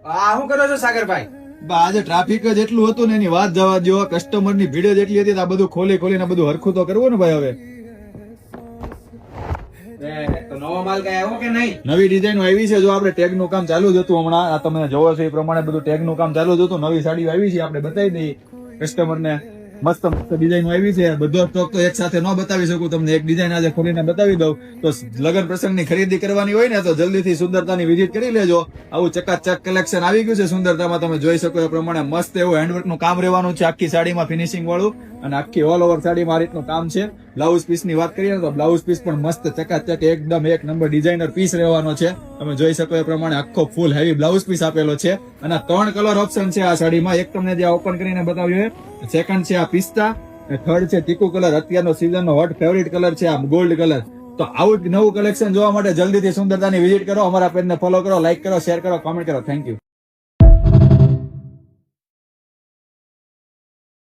શું કરો છો સાગરભાઈ? આજે ટ્રાફિક જ એટલું હતું ને એની વાત જવા દો, કસ્ટમર ની ભીડ જ એટલી હતી તો આ બધું ખોલીને બધું હરખું તો કરવું ને ભાઈ. હવે તો નવો માલ કઈ આવ્યો કે નહીં? નવી ડિઝાઇન આવી છે. જો આપણે ટેગ નું કામ ચાલુ જ હતું હમણાં, આ તમે જોવો છો એ પ્રમાણે બધું ટેગ નું કામ ચાલુ જ હતું. નવી સાડીઓ આવી છે, આપણે બતાવી દઈએ કસ્ટમર ને. મસ્ત મસ્ત ડિઝાઇન આવી છે. બધો સ્ટોક તો એક સાથે ન બતાવી શકું તમને. એક ડિઝાઇન આજે ખોલીને બતાવી દઉં. તો લગ્ન પ્રસંગની ખરીદી કરવાની હોય ને તો જલ્દીથી સુંદરતાની વિઝિટ કરી લેજો. આવું ચકાચક કલેક્શન આવી ગયું છે સુંદરતામાં. તમે જોઈ શકો એ પ્રમાણે મસ્ત એવું હેન્ડવર્ક નું કામ રહેવાનું છે આખી સાડીમાં, ફિનિશિંગ વાળું, અને આખી ઓલ ઓવર સાડીમાં આ રીતનું કામ છે. બ્લાઉઝ પીસ ની વાત કરીએ તો બ્લાઉઝ પીસ પણ મસ્ત ચકાચક એકદમ એક નંબર ડિઝાઇનર પીસ રહેવાનો છે. તમે જોઈ શકો એ પ્રમાણે આખો ફૂલ હેવી બ્લાઉઝ પીસ આપેલો છે. અને 3 કલર ઓપ્શન છે આ સાડીમાં. એક તમને જે ઓપન કરીને બતાવ્યું, સેકન્ડ છે આ પિસ્તા, થર્ડ છે ટીકુ કલર. અત્યારનો સીઝન નો હોટ ફેવરિટ કલર છે આ ગોલ્ડ કલર. તો આવું નવું કલેક્શન જોવા માટે જલ્દીથી સુંદરતાની વિઝિટ કરો. અમારા પેજને ફોલો કરો, લાઈક કરો, શેર કરો, કોમેન્ટ કરો. Thank you.